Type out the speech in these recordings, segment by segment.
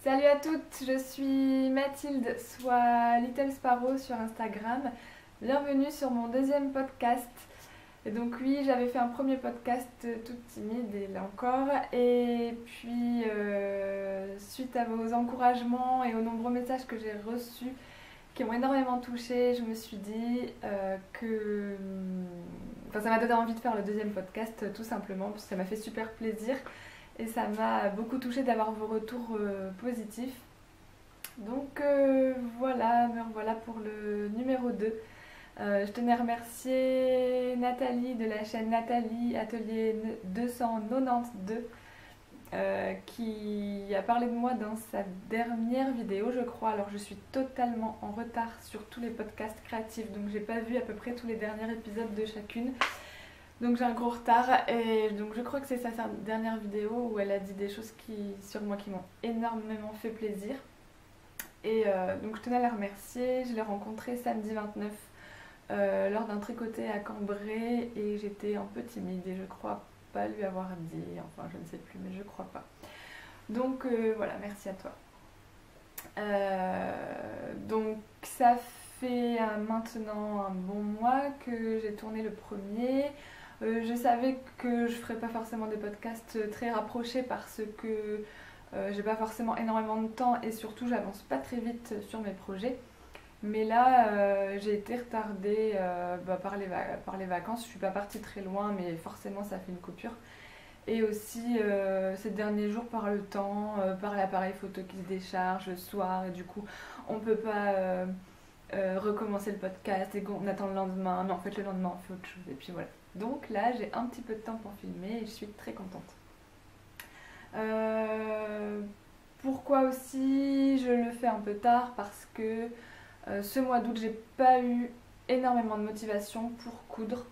Salut à toutes, je suis Mathilde, soit Little Sparrow sur Instagram. Bienvenue sur mon deuxième podcast. Et donc oui, j'avais fait un premier podcast toute timide et là encore. Et puis suite à vos encouragements et aux nombreux messages que j'ai reçus qui m'ont énormément touchée, je me suis dit que ça m'a donné envie de faire le deuxième podcast tout simplement parce que ça m'a fait super plaisir. Et ça m'a beaucoup touchée d'avoir vos retours positifs. Donc voilà, me revoilà pour le numéro 2. Je tenais à remercier Nathalie de la chaîne Nathalie Atelier 292 qui a parlé de moi dans sa dernière vidéo, je crois. Alors je suis totalement en retard sur tous les podcasts créatifs, donc j'ai pas vu à peu près tous les derniers épisodes de chacune. Donc j'ai un gros retard et donc je crois que c'est sa dernière vidéo où elle a dit des choses sur moi qui m'ont énormément fait plaisir. Et donc je tenais à la remercier. Je l'ai rencontrée samedi 29 lors d'un tricoté à Cambrai et j'étais un peu timide et je crois pas lui avoir dit, enfin je ne sais plus mais je crois pas. Donc voilà, merci à toi. Donc ça fait maintenant un bon mois que j'ai tourné le premier. Je savais que je ferais pas forcément des podcasts très rapprochés parce que j'ai pas forcément énormément de temps et surtout j'avance pas très vite sur mes projets. Mais là j'ai été retardée par les vacances. Je suis pas partie très loin mais forcément ça fait une coupure. Et aussi ces derniers jours par le temps, par l'appareil photo qui se décharge le soir et du coup on peut pas recommencer le podcast et qu'on attend le lendemain. Non, en fait le lendemain on fait autre chose et puis voilà. Donc là j'ai un petit peu de temps pour filmer et je suis très contente. Pourquoi aussi je le fais un peu tard? Parce que ce mois d'août j'ai pas eu énormément de motivation pour coudre.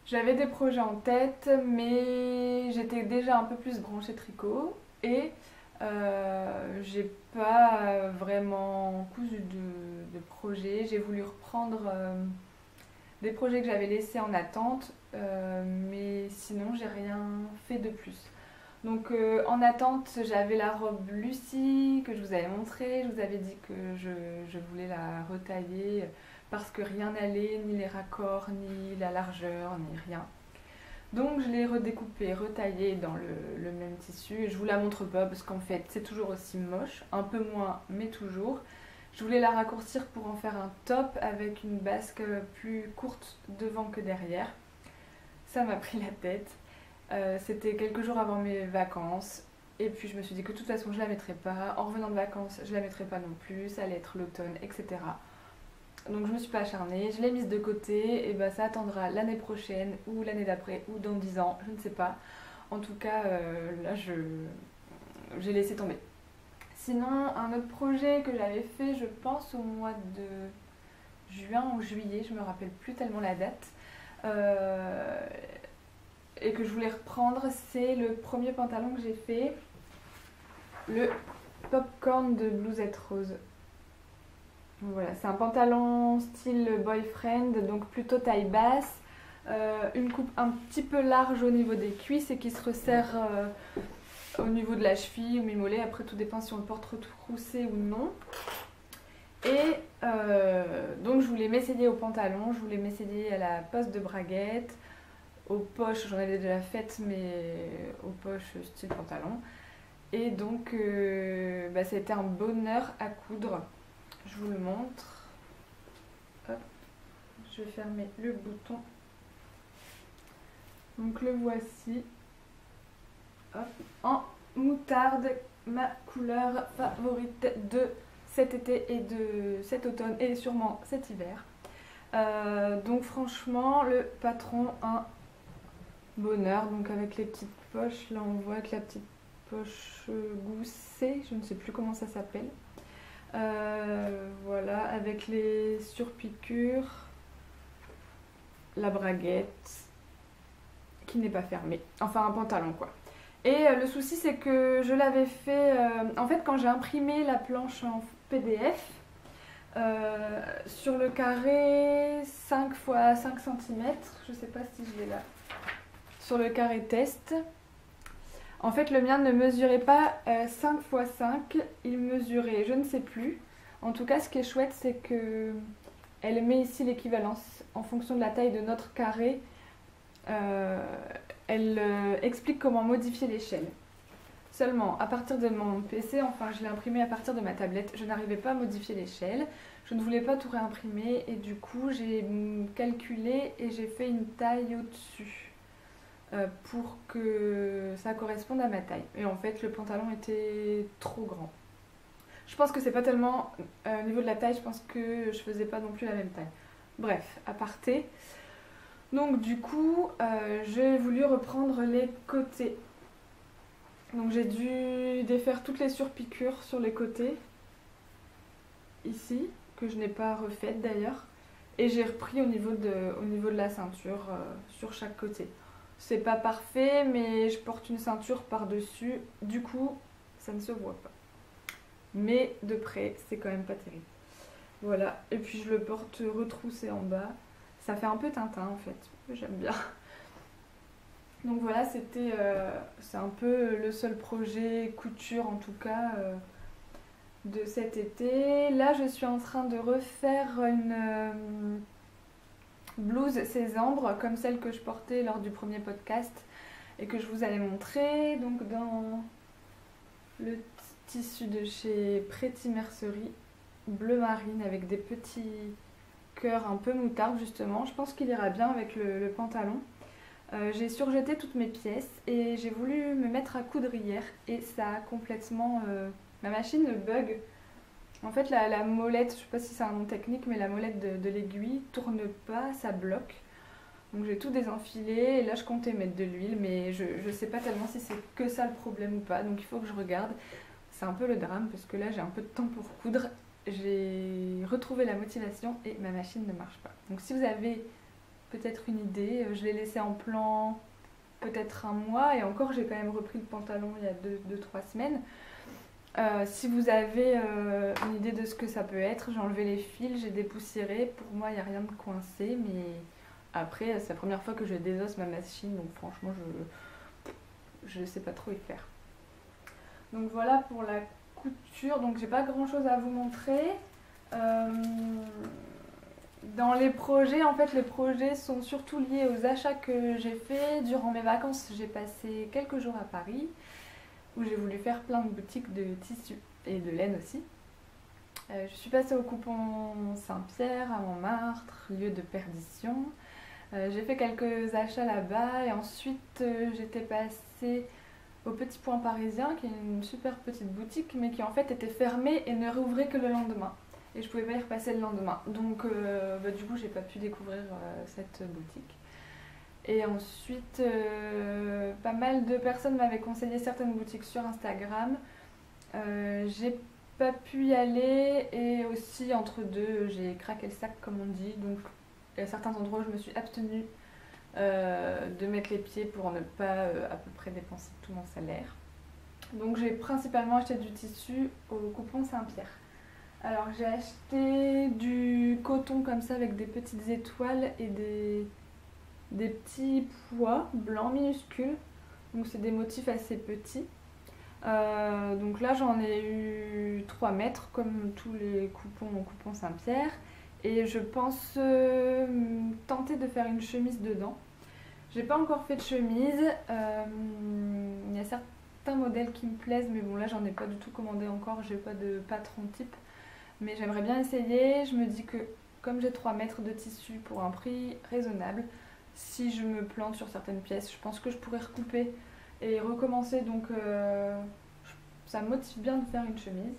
J'avais des projets en tête mais j'étais déjà un peu plus branchée tricot et j'ai pas vraiment cousu de projet. J'ai voulu reprendre des projets que j'avais laissés en attente, mais sinon j'ai rien fait de plus. Donc en attente, j'avais la robe Lucie que je vous avais montrée. Je vous avais dit que je voulais la retailler parce que rien n'allait, ni les raccords, ni la largeur, ni rien. Donc je l'ai redécoupée, retaillée dans le même tissu. Je vous la montre pas parce qu'en fait c'est toujours aussi moche, un peu moins mais toujours. Je voulais la raccourcir pour en faire un top avec une basque plus courte devant que derrière. Ça m'a pris la tête. C'était quelques jours avant mes vacances. Et puis je me suis dit que de toute façon je la mettrais pas. En revenant de vacances je la mettrais pas non plus. Ça allait être l'automne, etc. Donc je me suis pas acharnée. Je l'ai mise de côté. Et bah ça attendra l'année prochaine ou l'année d'après ou dans 10 ans. Je ne sais pas. En tout cas là j'ai laissé tomber. Sinon, un autre projet que j'avais fait, je pense, au mois de juin ou juillet, je me rappelle plus tellement la date, et que je voulais reprendre, c'est le premier pantalon que j'ai fait, le Popcorn de Blousette Rose. Voilà, c'est un pantalon style boyfriend, donc plutôt taille basse, une coupe un petit peu large au niveau des cuisses et qui se resserre au niveau de la cheville ou mes mollets, après tout dépend si on le porte retroussé ou non. Et donc je voulais m'essayer au pantalon, je voulais m'essayer à la poste de braguette, aux poches, j'en avais déjà faites mais aux poches style pantalon. Et donc ça a été un bonheur à coudre, je vous le montre. Hop, je vais fermer le bouton. Donc le voici. Hop, en moutarde, ma couleur favorite de cet été et de cet automne et sûrement cet hiver. Donc franchement le patron un bonheur, donc avec les petites poches, là on voit que la petite poche goussée, je ne sais plus comment ça s'appelle. Voilà, avec les surpiqûres, la braguette qui n'est pas fermée, enfin un pantalon quoi. Et le souci c'est que je l'avais fait, en fait quand j'ai imprimé la planche en PDF, sur le carré 5 x 5 cm, je sais pas si je l'ai là, sur le carré test, En fait, le mien ne mesurait pas 5 x 5, il mesurait, je ne sais plus. En tout cas, ce qui est chouette, c'est que elle met ici l'équivalence en fonction de la taille de notre carré. Elle explique comment modifier l'échelle. Seulement, à partir de mon PC, enfin je l'ai imprimé à partir de ma tablette, je n'arrivais pas à modifier l'échelle. Je ne voulais pas tout réimprimer et du coup j'ai calculé et j'ai fait une taille au-dessus pour que ça corresponde à ma taille. Et en fait, le pantalon était trop grand. Je pense que c'est pas tellement au niveau de la taille, je pense que je faisais pas non plus la même taille. Bref, aparté. Donc du coup, j'ai voulu reprendre les côtés. Donc j'ai dû défaire toutes les surpiqûres sur les côtés, ici, que je n'ai pas refaites d'ailleurs. Et j'ai repris au niveau de la ceinture sur chaque côté. C'est pas parfait, mais je porte une ceinture par-dessus, du coup, ça ne se voit pas. Mais de près, c'est quand même pas terrible. Voilà, et puis je le porte retroussé en bas. Ça fait un peu Tintin en fait, j'aime bien. Donc voilà, c'est un peu le seul projet couture en tout cas de cet été. Là, je suis en train de refaire une blouse Césandre comme celle que je portais lors du premier podcast et que je vous avais montré. Donc dans le tissu de chez Pretty Mercerie, bleu marine avec des petits cœurs un peu moutarde justement. Je pense qu'il ira bien avec le pantalon. J'ai surjeté toutes mes pièces et j'ai voulu me mettre à coudre hier et ça a complètement... ma machine bug. En fait la molette, je sais pas si c'est un nom technique, mais la molette de l'aiguille tourne pas, ça bloque. Donc j'ai tout désenfilé et là je comptais mettre de l'huile, mais je sais pas tellement si c'est que ça le problème ou pas, donc il faut que je regarde. C'est un peu le drame parce que là j'ai un peu de temps pour coudre. J'ai retrouvé la motivation et ma machine ne marche pas. Donc si vous avez peut-être une idée, je l'ai laissé en plan peut-être un mois et encore j'ai quand même repris le pantalon il y a 2-3 semaines. Si vous avez une idée de ce que ça peut être, j'ai enlevé les fils, j'ai dépoussiéré, pour moi il n'y a rien de coincé, mais après c'est la première fois que je désosse ma machine, donc franchement je ne sais pas trop y faire. Donc voilà pour la couture, donc j'ai pas grand chose à vous montrer. Dans les projets, en fait les projets sont surtout liés aux achats que j'ai fait durant mes vacances. J'ai passé quelques jours à Paris où j'ai voulu faire plein de boutiques de tissus et de laine aussi. Je suis passée au coupon Saint-Pierre à Montmartre, lieu de perdition. J'ai fait quelques achats là-bas et ensuite j'étais passée au Petit Point Parisien qui est une super petite boutique mais qui en fait était fermée et ne rouvrait que le lendemain. Et je pouvais pas y repasser le lendemain. Donc du coup j'ai pas pu découvrir cette boutique. Et ensuite pas mal de personnes m'avaient conseillé certaines boutiques sur Instagram. J'ai pas pu y aller et aussi entre deux j'ai craqué le sac comme on dit. Donc il y a certains endroits où je me suis abstenue de mettre les pieds pour ne pas à peu près dépenser tout mon salaire. Donc j'ai principalement acheté du tissu au coupon Saint-Pierre. Alors j'ai acheté du coton comme ça avec des petites étoiles et des petits pois blancs minuscules. Donc c'est des motifs assez petits. Donc là j'en ai eu 3 mètres comme tous les coupons au coupon Saint-Pierre. Et je pense tenter de faire une chemise dedans. J'ai pas encore fait de chemise. Il y a certains modèles qui me plaisent, mais bon là j'en ai pas du tout commandé encore. J'ai pas de patron type. Mais j'aimerais bien essayer. Je me dis que comme j'ai 3 mètres de tissu pour un prix raisonnable, si je me plante sur certaines pièces, je pense que je pourrais recouper et recommencer. Donc ça me motive bien de faire une chemise.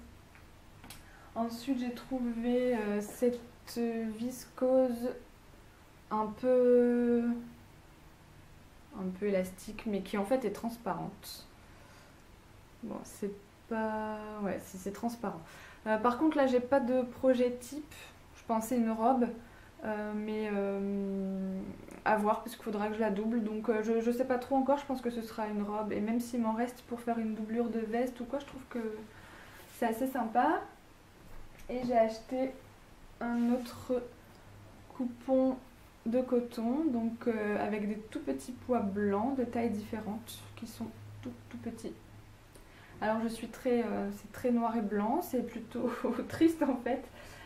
Ensuite j'ai trouvé cette viscose un peu élastique mais qui en fait est transparente. Bon c'est pas... ouais c'est transparent. Par contre là j'ai pas de projet type. Je pensais une robe mais à voir parce qu'il faudra que je la double. Donc je sais pas trop encore, je pense que ce sera une robe. Et même s'il m'en reste pour faire une doublure de veste ou quoi, je trouve que c'est assez sympa. Et j'ai acheté un autre coupon de coton, donc avec des tout petits pois blancs de tailles différentes qui sont tout petit. Alors je suis c'est très noir et blanc, c'est plutôt triste en fait,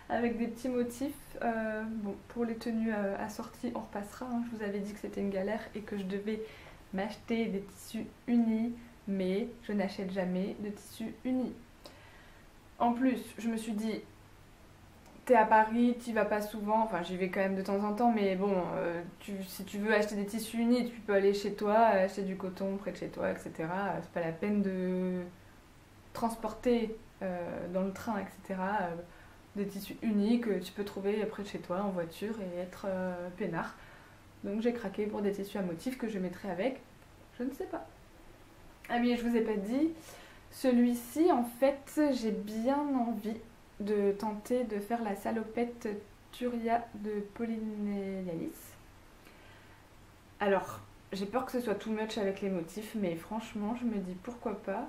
avec des petits motifs. Bon, pour les tenues assorties, on repassera, hein. Je vous avais dit que c'était une galère et que je devais m'acheter des tissus unis, mais je n'achète jamais de tissus unis. En plus, je me suis dit, t'es à Paris, t'y vas pas souvent, enfin j'y vais quand même de temps en temps, mais bon, si tu veux acheter des tissus unis, tu peux aller chez toi, acheter du coton près de chez toi, etc. C'est pas la peine de transporter dans le train, etc. Des tissus unis que tu peux trouver près de chez toi en voiture et être peinard. Donc j'ai craqué pour des tissus à motifs que je mettrai avec, je ne sais pas. Ah oui, je vous ai pas dit, celui-ci en fait j'ai bien envie de tenter de faire la salopette Turia de Pauline Yalis. Alors, j'ai peur que ce soit too much avec les motifs, mais franchement, je me dis pourquoi pas.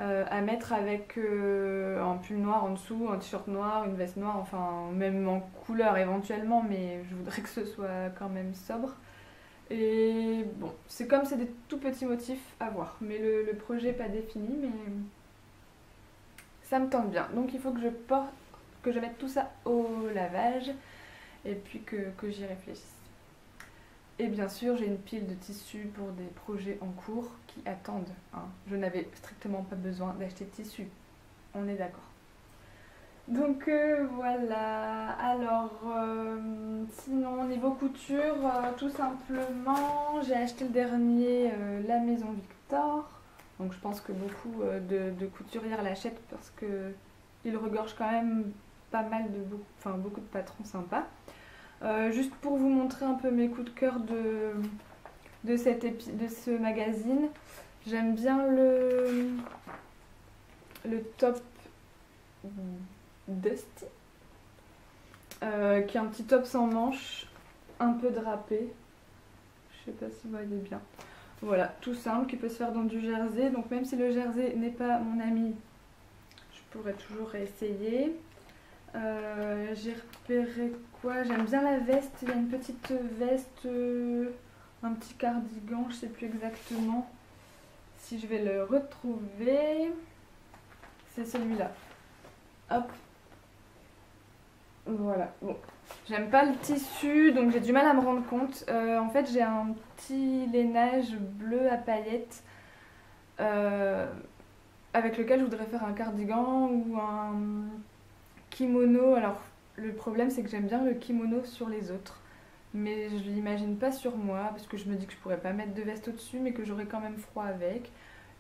À mettre avec un pull noir en dessous, un t-shirt noir, une veste noire, enfin même en couleur éventuellement, mais je voudrais que ce soit quand même sobre. Et bon, c'est comme c'est des tout petits motifs à voir, mais le projet n'est pas défini, mais ça me tente bien. Donc il faut que je mette tout ça au lavage et puis que j'y réfléchisse. Et bien sûr, j'ai une pile de tissus pour des projets en cours qui attendent, hein. Je n'avais strictement pas besoin d'acheter de tissus. On est d'accord. Donc voilà. Alors, sinon, niveau couture, tout simplement, j'ai acheté le dernier La Maison Victor. Donc je pense que beaucoup de couturières l'achètent parce qu'il regorge quand même pas mal beaucoup de patrons sympas. Juste pour vous montrer un peu mes coups de cœur de ce magazine, j'aime bien le top Dusty, qui est un petit top sans manches, un peu drapé. Je sais pas si vous voyez bien. Voilà, tout simple, qui peut se faire dans du jersey. Donc même si le jersey n'est pas mon ami, je pourrais toujours essayer. J'ai repéré quoi? J'aime bien la veste. Il y a une petite veste, un petit cardigan, je sais plus exactement si je vais le retrouver. C'est celui-là. Hop. Voilà. Bon. J'aime pas le tissu, donc j'ai du mal à me rendre compte. En fait, j'ai un petit lainage bleu à paillettes avec lequel je voudrais faire un cardigan ou un kimono. Alors, le problème, c'est que j'aime bien le kimono sur les autres, mais je l'imagine pas sur moi parce que je me dis que je pourrais pas mettre de veste au-dessus, mais que j'aurais quand même froid avec.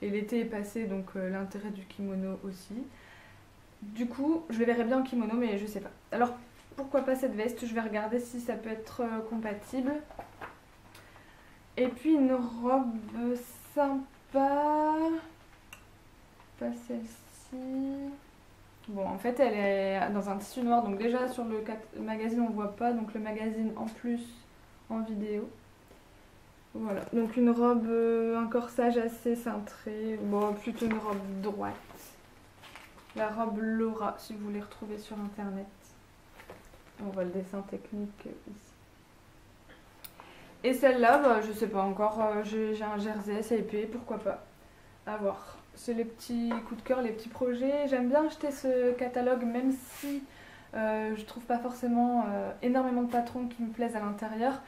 Et l'été est passé, donc l'intérêt du kimono aussi. Du coup, je le verrais bien en kimono, mais je sais pas. Alors, pourquoi pas cette veste? Je vais regarder si ça peut être compatible. Et puis une robe sympa. Pas celle-ci. Bon, en fait, elle est dans un tissu noir. Donc déjà, sur le magazine, on voit pas. Donc le magazine en plus en vidéo. Voilà. Donc une robe, un corsage assez cintré. Bon, plutôt une robe droite. La robe Laura, si vous voulez retrouver sur internet. On voit le dessin technique ici. Et celle-là, bah, je sais pas encore, j'ai un jersey assez épais, pourquoi pas. À voir. C'est les petits coups de cœur, les petits projets. J'aime bien acheter ce catalogue, même si je trouve pas forcément énormément de patrons qui me plaisent à l'intérieur.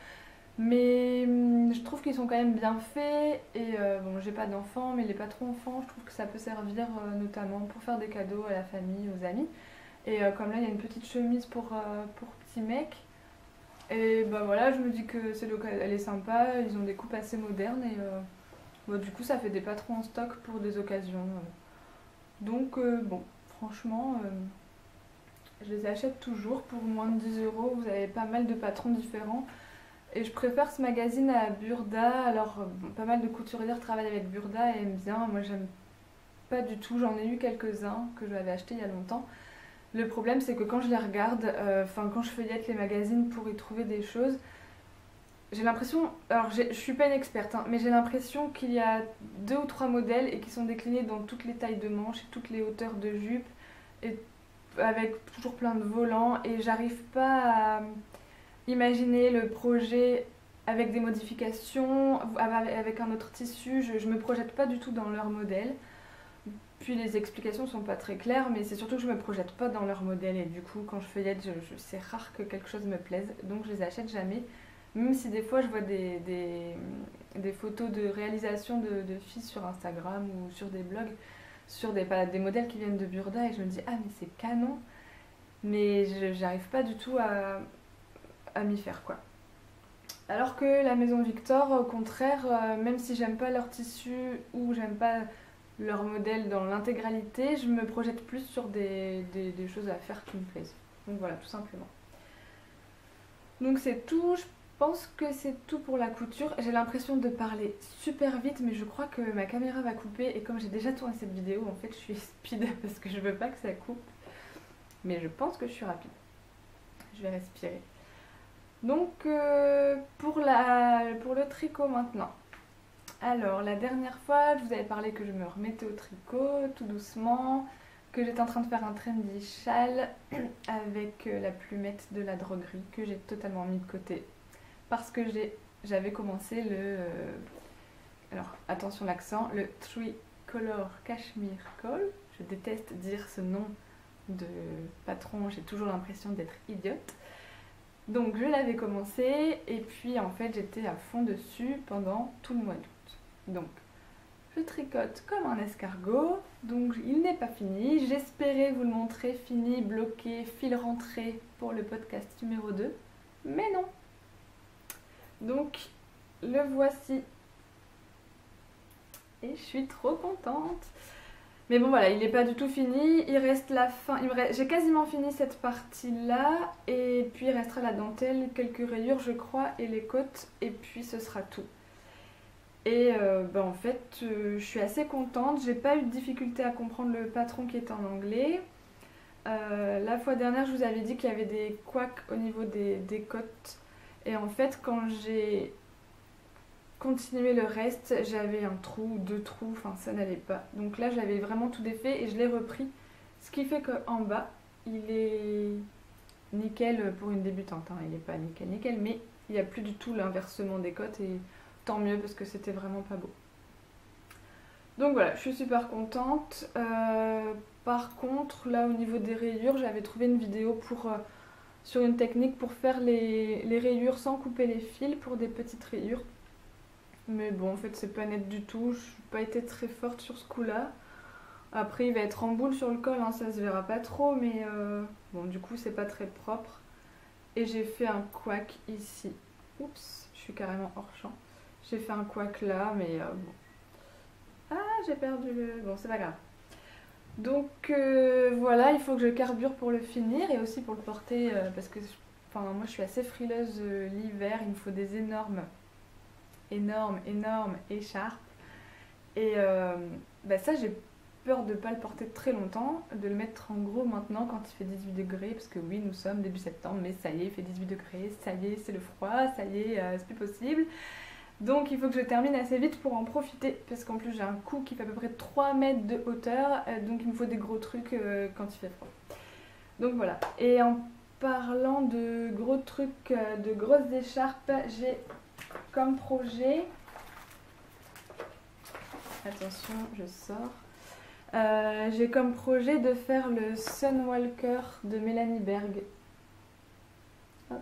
Mais je trouve qu'ils sont quand même bien faits. Et bon, j'ai pas d'enfants, mais les patrons enfants, je trouve que ça peut servir notamment pour faire des cadeaux à la famille, aux amis. Et comme là, il y a une petite chemise pour petit mec. Et bah voilà, je me dis que elle est sympa, ils ont des coupes assez modernes et bah, du coup ça fait des patrons en stock pour des occasions. Donc bon, franchement, je les achète toujours pour moins de 10 euros. Vous avez pas mal de patrons différents. Et je préfère ce magazine à Burda. Alors, bon, pas mal de couturières travaillent avec Burda et aiment bien. Moi, j'aime pas du tout. J'en ai eu quelques-uns que j'avais achetés il y a longtemps. Le problème, c'est que quand je les regarde, quand je feuillette les magazines pour y trouver des choses, j'ai l'impression, alors je suis pas une experte, hein, mais j'ai l'impression qu'il y a 2 ou 3 modèles et qui sont déclinés dans toutes les tailles de manches et toutes les hauteurs de jupe, et avec toujours plein de volants, et j'arrive pas à imaginer le projet avec des modifications, avec un autre tissu. Je me projette pas du tout dans leur modèle. Puis les explications sont pas très claires, mais c'est surtout que je me projette pas dans leur modèle. Et du coup, quand je feuillette, c'est rare que quelque chose me plaise. Donc je les achète jamais. Même si des fois je vois des photos de réalisation de filles sur Instagram ou sur des blogs, sur des modèles qui viennent de Burda, et je me dis, ah mais c'est canon, mais j'arrive pas du tout à m'y faire, quoi. Alors que la Maison Victor, au contraire, même si j'aime pas leur tissu ou j'aime pas leur modèle dans l'intégralité, je me projette plus sur des choses à faire qui me plaisent. Donc voilà, tout simplement. Donc c'est tout. Je pense que c'est tout pour la couture. J'ai l'impression de parler super vite, mais je crois que ma caméra va couper. Et comme j'ai déjà tourné cette vidéo, en fait, je suis speed parce que je veux pas que ça coupe. Mais je pense que je suis rapide. Je vais respirer. Donc pour le tricot maintenant. Alors la dernière fois, je vous avais parlé que je me remettais au tricot tout doucement, que j'étais en train de faire un trendy châle avec la plumette de la droguerie que j'ai totalement mis de côté parce que j'avais commencé alors attention l'accent, le Tricolor Cashmere Call. Je déteste dire ce nom de patron, j'ai toujours l'impression d'être idiote. Donc je l'avais commencé et puis en fait j'étais à fond dessus pendant tout le mois d'août. Donc je tricote comme un escargot, donc il n'est pas fini. J'espérais vous le montrer fini, bloqué, fil rentré pour le podcast numéro 2, mais non. Donc le voici et je suis trop contente. Mais bon voilà, il n'est pas du tout fini, il reste la fin, j'ai quasiment fini cette partie là, et puis il restera la dentelle, quelques rayures je crois, et les côtes, et puis ce sera tout. Et en fait, je suis assez contente, j'ai pas eu de difficulté à comprendre le patron qui est en anglais. La fois dernière je vous avais dit qu'il y avait des couacs au niveau des côtes, et en fait quand j'ai continuer le reste, j'avais un trou, deux trous, enfin ça n'allait pas. Donc là j'avais vraiment tout défait et je l'ai repris. Ce qui fait qu'en bas, il est nickel pour une débutante. Hein. Il n'est pas nickel, mais il n'y a plus du tout l'inversement des côtes et tant mieux parce que c'était vraiment pas beau. Donc voilà, je suis super contente. Par contre, là au niveau des rayures, j'avais trouvé une vidéo sur une technique pour faire les rayures sans couper les fils pour des petites rayures. Mais bon, en fait, c'est pas net du tout. Je n'ai pas été très forte sur ce coup-là. Après, il va être en boule sur le col, hein, ça se verra pas trop, mais bon, du coup, c'est pas très propre. Et j'ai fait un couac ici. Oups, je suis carrément hors champ. J'ai fait un couac là, mais bon. Ah, j'ai perdu le... Bon, c'est pas grave. Donc voilà, il faut que je carbure pour le finir et aussi pour le porter parce que moi, je suis assez frileuse l'hiver. Il me faut des énormes écharpe et ça j'ai peur de pas le porter très longtemps, de le mettre en gros maintenant quand il fait 18 degrés parce que oui nous sommes début septembre mais ça y est il fait 18 degrés, ça y est c'est le froid, ça y est c'est plus possible, donc il faut que je termine assez vite pour en profiter parce qu'en plus j'ai un cou qui fait à peu près 3 mètres de hauteur donc il me faut des gros trucs quand il fait froid, donc voilà. Et en parlant de gros trucs, de grosses écharpes, j'ai comme projet, attention je sors, j'ai comme projet de faire le Sunwalker de Mélanie Berg. Hop.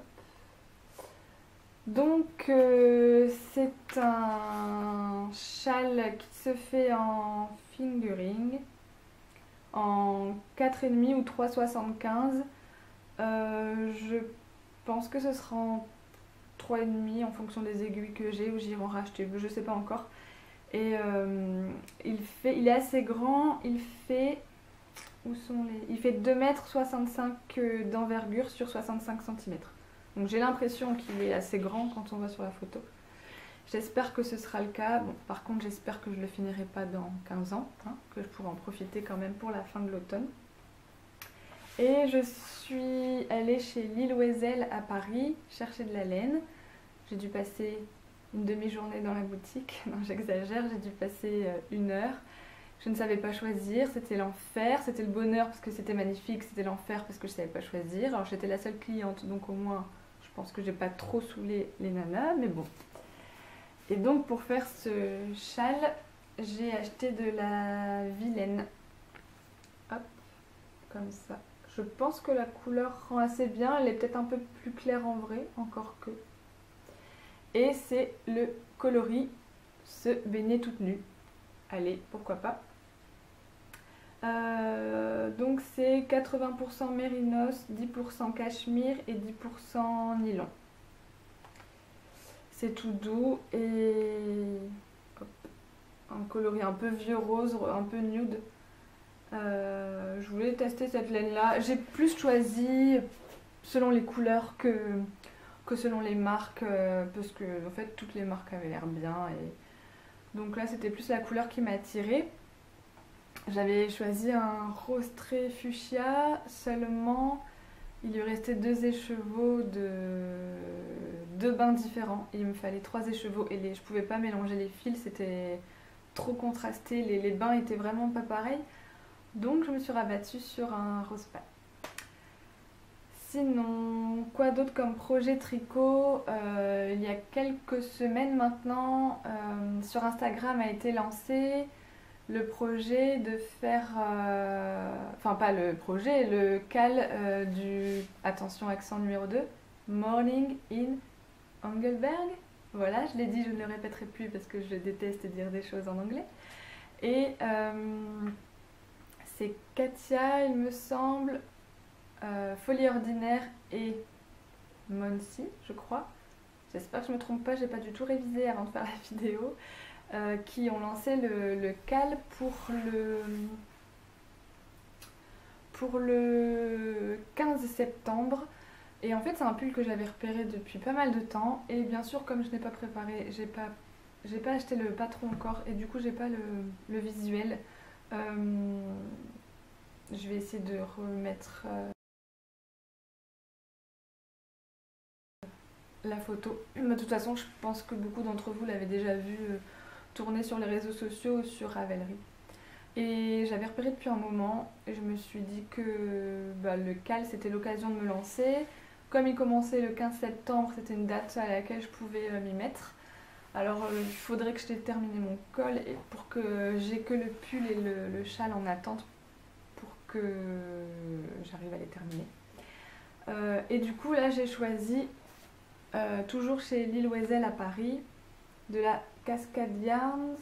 Donc c'est un châle qui se fait en fingering en 4,5 ou 3,75. Je pense que ce sera en 3,5 en fonction des aiguilles que j'ai ou j'irai en racheter, je sais pas encore. Et il est assez grand, il fait 2,65 m d'envergure sur 65 cm. Donc j'ai l'impression qu'il est assez grand quand on voit sur la photo. J'espère que ce sera le cas. Bon, par contre j'espère que je le finirai pas dans 15 ans, hein, que je pourrai en profiter quand même pour la fin de l'automne. Et je suis allée chez L'Île Oiselle à Paris chercher de la laine. J'ai dû passer une demi-journée dans la boutique. Non, j'exagère, j'ai dû passer 1 heure. Je ne savais pas choisir, c'était l'enfer. C'était le bonheur parce que c'était magnifique, c'était l'enfer parce que je ne savais pas choisir. Alors j'étais la seule cliente, donc au moins je pense que j'ai pas trop saoulé les nanas, mais bon. Et donc pour faire ce châle, j'ai acheté de la Vilaine. Hop, comme ça. Je pense que la couleur rend assez bien, elle est peut-être un peu plus claire en vrai, encore que. Et c'est le coloris Se baigner toute nue. Allez, pourquoi pas. Donc c'est 80% mérinos, 10% cachemire et 10% nylon. C'est tout doux et hop, un coloris un peu vieux rose, un peu nude. Je voulais tester cette laine là. J'ai plus choisi selon les couleurs que selon les marques parce que en fait toutes les marques avaient l'air bien et donc là c'était plus la couleur qui m'a attirée. J'avais choisi un rose très fuchsia, seulement il lui restait 2 écheveaux de 2 bains différents. Il me fallait 3 écheveaux et je pouvais pas mélanger les fils, c'était trop contrasté, les bains étaient vraiment pas pareils. Donc je me suis rabattue sur un rose pâle. Sinon, quoi d'autre comme projet tricot il y a quelques semaines maintenant, sur Instagram a été lancé le projet de faire, enfin pas le projet, le cal du, attention accent numéro 2, Morning in Engelberg. Voilà, je l'ai dit, je ne le répéterai plus parce que je déteste dire des choses en anglais. Et c'est Katia, il me semble, Folie Ordinaire et Monsi, je crois. J'espère que je ne me trompe pas, j'ai pas du tout révisé avant de faire la vidéo. Qui ont lancé le cal pour le 15 septembre. Et en fait, c'est un pull que j'avais repéré depuis pas mal de temps. Et bien sûr, comme je n'ai pas préparé, j'ai pas acheté le patron encore. Et du coup, j'ai pas le visuel. Je vais essayer de remettre la photo. Mais de toute façon, je pense que beaucoup d'entre vous l'avez déjà vu tourner sur les réseaux sociaux ou sur Ravelry. Et j'avais repéré depuis un moment et je me suis dit que le cal c'était l'occasion de me lancer. Comme il commençait le 15 septembre, c'était une date à laquelle je pouvais m'y mettre. Alors il faudrait que je t'ai terminé mon col et pour que j'ai que le pull et le châle en attente pour que j'arrive à les terminer. Et du coup là j'ai choisi, toujours chez Lille Oisel à Paris, de la Cascade Yarns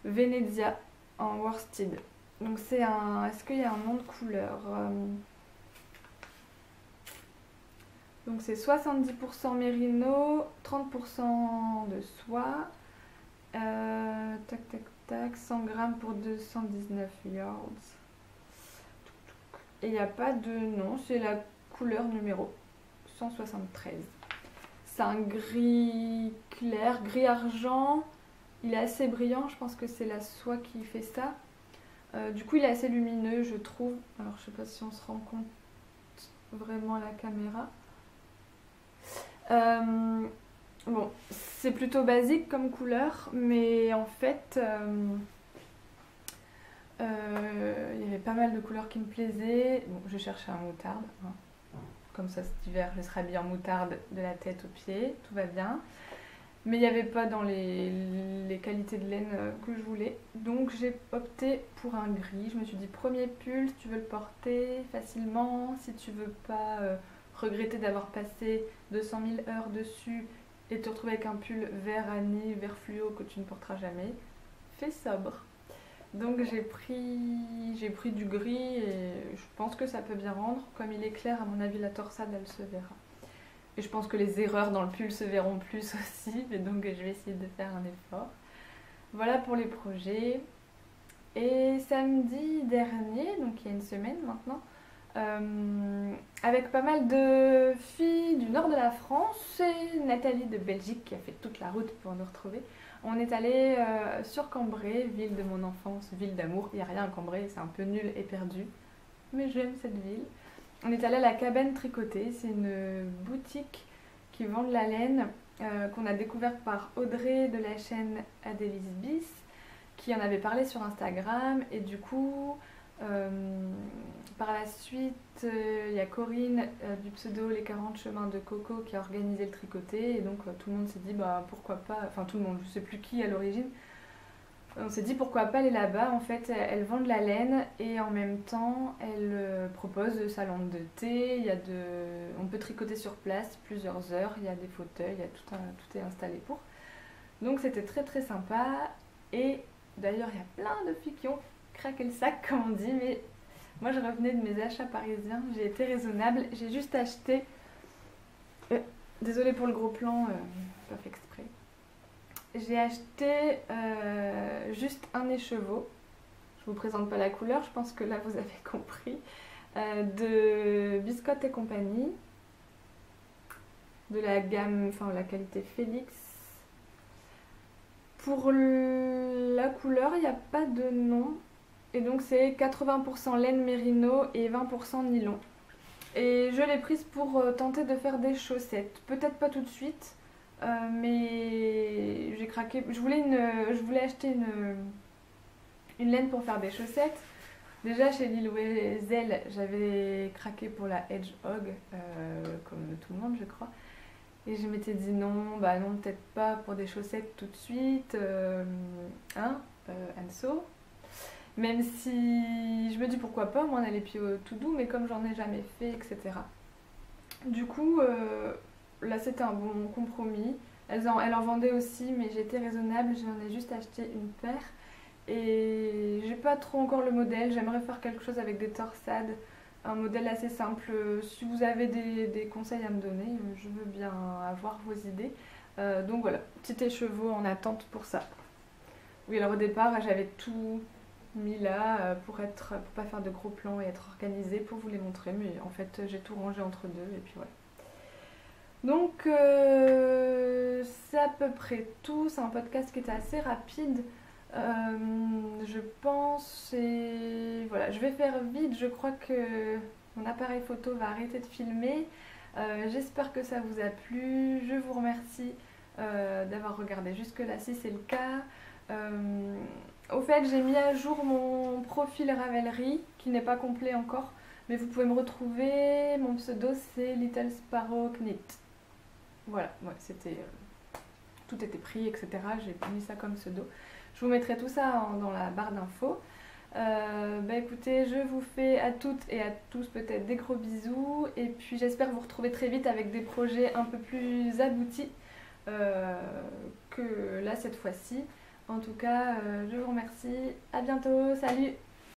Venezia en worsted. Donc c'est un... Est-ce qu'il y a un nom de couleur Donc c'est 70% mérino, 30% de soie. Tac tac tac, 100 grammes pour 219 yards. Et il n'y a pas de nom, c'est la couleur numéro 173. C'est un gris clair, gris argent. Il est assez brillant, je pense que c'est la soie qui fait ça. Du coup, il est assez lumineux, je trouve. Alors, je sais pas si on se rend compte vraiment à la caméra. Bon, c'est plutôt basique comme couleur, mais en fait, il y avait pas mal de couleurs qui me plaisaient. Bon, je cherchais un moutarde. Hein. Comme ça, cet hiver, je serai habillée en moutarde de la tête aux pieds, tout va bien. Mais il n'y avait pas dans les qualités de laine que je voulais. Donc j'ai opté pour un gris. Je me suis dit premier pull, si tu veux le porter facilement, si tu veux pas regretter d'avoir passé 200 000 heures dessus et te retrouver avec un pull vert anis, vert fluo que tu ne porteras jamais, fais sobre. Donc j'ai pris du gris et je pense que ça peut bien rendre. Comme il est clair, à mon avis la torsade elle se verra. Et je pense que les erreurs dans le pull se verront plus aussi, mais donc je vais essayer de faire un effort. Voilà pour les projets. Et samedi dernier, donc il y a une semaine maintenant, avec pas mal de filles du nord de la France et Nathalie de Belgique qui a fait toute la route pour nous retrouver, on est allé sur Cambrai, ville de mon enfance, ville d'amour. Il n'y a rien à Cambrai, c'est un peu nul et perdu, mais j'aime cette ville. On est allé à la Cabane Tricotée, c'est une boutique qui vend de la laine qu'on a découverte par Audrey de la chaîne Adélis Bis, qui en avait parlé sur Instagram et du coup par la suite, il y a Corinne du pseudo Les 40 chemins de Coco qui a organisé le tricoté. Et donc tout le monde s'est dit bah pourquoi pas, enfin tout le monde, je sais plus qui à l'origine. On s'est dit pourquoi pas aller là-bas. En fait, elles vendent la laine et en même temps, elles proposent de salons de thé. On peut tricoter sur place plusieurs heures. Il y a des fauteuils, il y a tout est installé pour. Donc c'était très très sympa. Et d'ailleurs, il y a plein de filles qui ont craqué le sac, comme on dit. Mais moi, je revenais de mes achats parisiens. J'ai été raisonnable. J'ai juste acheté. Désolée pour le gros plan, pas fait exprès. J'ai acheté juste un écheveau. Je vous présente pas la couleur, je pense que là vous avez compris. De Biscotte et compagnie. De la gamme, enfin la qualité Félix. Pour la couleur, il n'y a pas de nom. Et donc c'est 80% laine mérino et 20% nylon. Et je l'ai prise pour tenter de faire des chaussettes. Peut-être pas tout de suite. Mais j'ai craqué. Je voulais acheter une laine pour faire des chaussettes. Déjà chez Lil Wezel, j'avais craqué pour la Hedgehog, comme tout le monde, je crois. Et je m'étais dit non, bah non, peut-être pas pour des chaussettes tout de suite. Anso. Même si je me dis pourquoi pas, moi on a les pieds tout doux, mais comme j'en ai jamais fait, etc. Du coup. Là c'était un bon compromis. Elle en vendait aussi, mais j'étais raisonnable, j'en ai juste acheté une paire. Et j'ai pas trop encore le modèle, j'aimerais faire quelque chose avec des torsades, un modèle assez simple. Si vous avez des conseils à me donner, je veux bien avoir vos idées. Donc voilà, petit écheveau en attente pour ça. Oui, alors au départ j'avais tout mis là pour pas faire de gros plans et être organisée pour vous les montrer, mais en fait j'ai tout rangé entre deux et puis voilà. Donc c'est à peu près tout, c'est un podcast qui était assez rapide, je pense, et voilà, je vais faire vite, je crois que mon appareil photo va arrêter de filmer. J'espère que ça vous a plu, je vous remercie d'avoir regardé jusque là si c'est le cas. Au fait, j'ai mis à jour mon profil Ravelry qui n'est pas complet encore, mais vous pouvez me retrouver, mon pseudo c'est Little Sparrow Knit. Voilà, ouais, tout était pris, etc. J'ai mis ça comme pseudo. Je vous mettrai tout ça dans la barre d'infos. Écoutez, je vous fais à toutes et à tous peut-être des gros bisous. Et puis j'espère vous retrouver très vite avec des projets un peu plus aboutis que là cette fois-ci. En tout cas, je vous remercie. À bientôt, salut!